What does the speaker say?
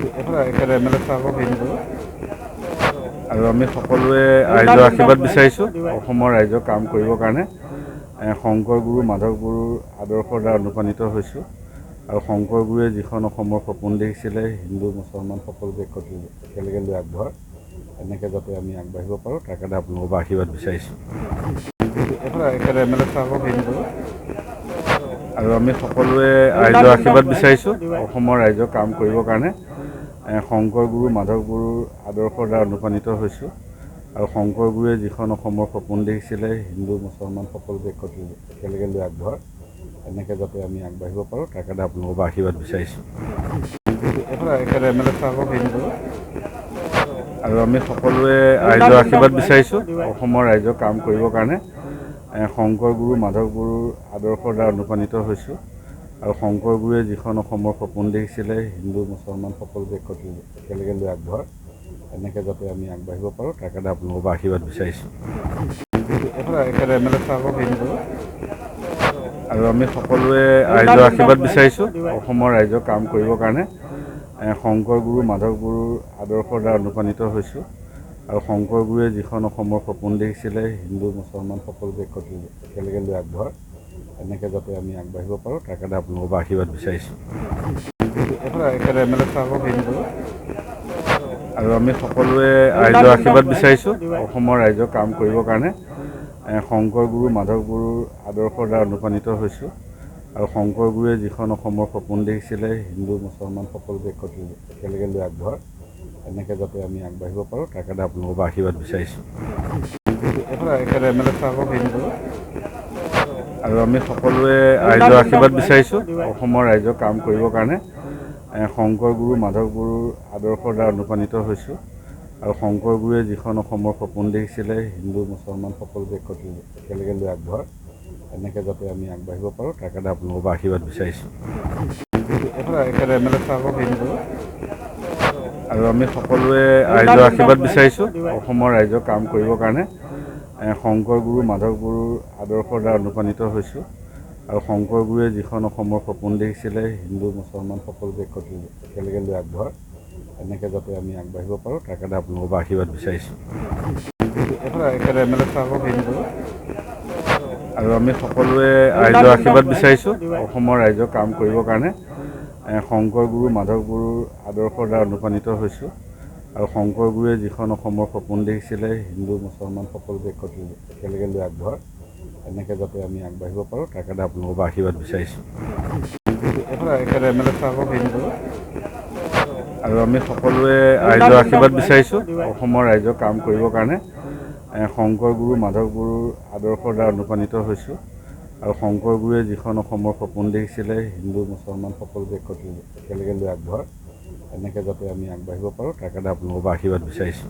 এখানে M L এ সাহেবক হেৰি কৰোঁ আৰু আমি সকলোৱে ৰাইজৰ আশীৰ্বাদ বিচাৰিছোঁ অসমৰ ৰাইজৰ কাম কৰিবৰ কাৰণে। শংকৰ গুৰু মাধৱ গুৰুৰ আদৰ্শৰ দ্বাৰা অনুপ্ৰাণিত হৈছোঁ আৰু শংকৰ গুৰুৱে যিখন অসমৰ সপোন দেখিছিলে হিন্দু মুছলমান সকলোকে একেলগে লৈ আগবঢ়া এনেকৈ যাতে আমি আগবাঢ়িব পাৰোঁ তাৰ কাৰণে আপোনালোকৰ পৰা আশীৰ্বাদ বিচাৰিছোঁ। এখানে এম এল এ সাহেবক হেৰি কৰোঁ আৰু আমি সকলোৱে ৰাইজৰ আশীৰ্বাদ বিচাৰিছোঁ অসমৰ ৰাইজৰ কাম কৰিবৰ কাৰণে। শংকৰ গুৰু মাধৱ গুৰুৰ আদৰ্শৰ দ্বাৰা অনুপ্ৰাণিত হৈছোঁ আৰু শংকৰ গুৰুৱে যিখন অসমৰ সপোন দেখিছিলে হিন্দু মুছলমান সকলোকে একেলগে লৈ আগবঢ়া এনেকৈ যাতে আমি আগবাঢ়িব পাৰোঁ তাৰ কাৰণে আপোনালোকৰ পৰা আশীৰ্বাদ বিচাৰিছোঁ। এখানে এম এল এ সাহেবক হেৰি কৰোঁ আৰু আমি সকলোৱে ৰাইজৰ আশীৰ্বাদ বিচাৰিছোঁ অসমৰ ৰাইজৰ কাম কৰিবৰ কাৰণে। শংকৰ গুৰু মাধৱ গুৰুৰ আদৰ্শৰ দ্বাৰা অনুপ্ৰাণিত হৈছোঁ আৰু শংকৰ গুৰুৱে যিখন অসমৰ সপোন দেখিছিলে হিন্দু মুছলমান সকলোকে একেলগে লৈ আগবঢ়া এনেকৈ যাতে আমি আগবাঢ়িব পাৰোঁ তাৰ কাৰণে আপোনালোকৰ পৰা আশীৰ্বাদ বিচাৰিছোঁ। এখানে এম এল এ সাহেবক হেৰি কৰোঁ আৰু আমি সকলোৱে ৰাইজৰ আশীৰ্বাদ বিচাৰিছোঁ অসমৰ ৰাইজৰ কাম কৰিবৰ কাৰণে। শংকৰ গুৰু মাধৱ গুৰুৰ আদৰ্শৰ দ্বাৰা অনুপ্ৰাণিত হৈছোঁ আৰু শংকৰ গুৰুৱে যিখন অসমৰ সপোন দেখিছিলে হিন্দু মুছলমান সকলোকে একেলগে লৈ আগবঢ়া এনেকৈ যাতে আমি আগবাঢ়িব পাৰোঁ তাৰ কাৰণে আপোনালোকৰ পৰা আশীৰ্বাদ বিচাৰিছোঁ। এখানে এম এল এ সাহেবক হেৰি কৰোঁ আৰু আমি সকলোৱে ৰাইজৰ আশীৰ্বাদ বিচাৰিছোঁ অসমৰ ৰাইজৰ কাম কৰিবৰ কাৰণে। শংকৰ গুৰু মাধৱ গুৰুৰ আদৰ্শৰ দ্বাৰা অনুপ্ৰাণিত হৈছোঁ আৰু শংকৰ গুৰুৱে যিখন অসমৰ সপোন দেখিছিলে হিন্দু মুছলমান সকলোকে একেলগে লৈ আগবঢ়া এনেকৈ যাতে আমি আগবাঢ়িব পাৰোঁ তাৰ কাৰণে আপোনালোকৰ পৰা আশীৰ্বাদ বিচাৰিছোঁ। এখানে এম এল এ সাহেবক হেৰি কৰোঁ আৰু আমি সকলোৱে ৰাইজৰ আশীৰ্বাদ বিচাৰিছোঁ অসমৰ ৰাইজৰ কাম কৰিবৰ কাৰণে। শংকৰ গুৰু মাধৱ গুৰুৰ আদৰ্শৰ দ্বাৰা অনুপ্ৰাণিত হৈছোঁ আৰু শংকৰ গুৰুৱে যিখন অসমৰ সপোন দেখিছিলে হিন্দু মুছলমান সকলোকে একেলগে লৈ আগবঢ়া এনেকৈ যাতে আমি আগবাঢ়িব পাৰোঁ তাৰ কাৰণে আপোনালোকৰ পৰা আশীৰ্বাদ বিচাৰিছোঁ। এখানে এম এল এ সাহেবক হেৰি কৰোঁ আৰু আমি সকলোৱে ৰাইজৰ আশীৰ্বাদ বিচাৰিছোঁ অসমৰ ৰাইজৰ কাম কৰিবৰ কাৰণে। শংকৰ গুৰু মাধৱ গুৰুৰ আদৰ্শৰ দ্বাৰা অনুপ্ৰাণিত হৈছোঁ আৰু শংকৰ গুৰুৱে যিখন অসমৰ সপোন দেখিছিলে হিন্দু মুছলমান সকলোকে একেলগে লৈ আগবঢ়া এনেকৈ যাতে আমি আগবাঢ়িব পাৰোঁ তাৰ কাৰণে আপোনালোকৰ পৰা আশীৰ্বাদ বিচাৰিছোঁ। এখানে এম এল এ সাহেবক হেৰি কৰোঁ আৰু আমি সকলোৱে ৰাইজৰ আশীৰ্বাদ বিচাৰিছোঁ অসমৰ ৰাইজৰ কাম কৰিবৰ কাৰণে। শংকৰ গুৰু মাধৱ গুৰুৰ আদৰ্শৰ দ্বাৰা অনুপ্ৰাণিত হৈছোঁ আৰু শংকৰ গুৰুৱে যিখন অসমৰ সপোন দেখিছিলে হিন্দু মুছলমান সকলোকে একেলগে লৈ আগবঢ়া এনেকৈ যাতে আমি আগবাঢ়িব পাৰোঁ তাৰ কাৰণে আপোনালোকৰ পৰা আশীৰ্বাদ বিচাৰিছোঁ। এখানে এম এল এ সাহেবক হেৰি কৰোঁ আৰু আমি সকলোৱে ৰাইজৰ আশীৰ্বাদ বিচাৰিছোঁ অসমৰ ৰাইজৰ কাম কৰিবৰ কাৰণে। শংকৰ গুৰু মাধৱ গুৰুৰ আদৰ্শৰ দ্বাৰা অনুপ্ৰাণিত হৈছোঁ আৰু শংকৰ গুৰুৱে যিখন অসমৰ সপোন দেখিছিলে হিন্দু মুছলমান সকলোকে একেলগে লৈ আগবঢ়া এনেকৈ যাতে আমি আগবাঢ়িব পাৰোঁ তাৰ কাৰণে আপোনালোকৰ পৰা আশীৰ্বাদ বিচাৰিছোঁ।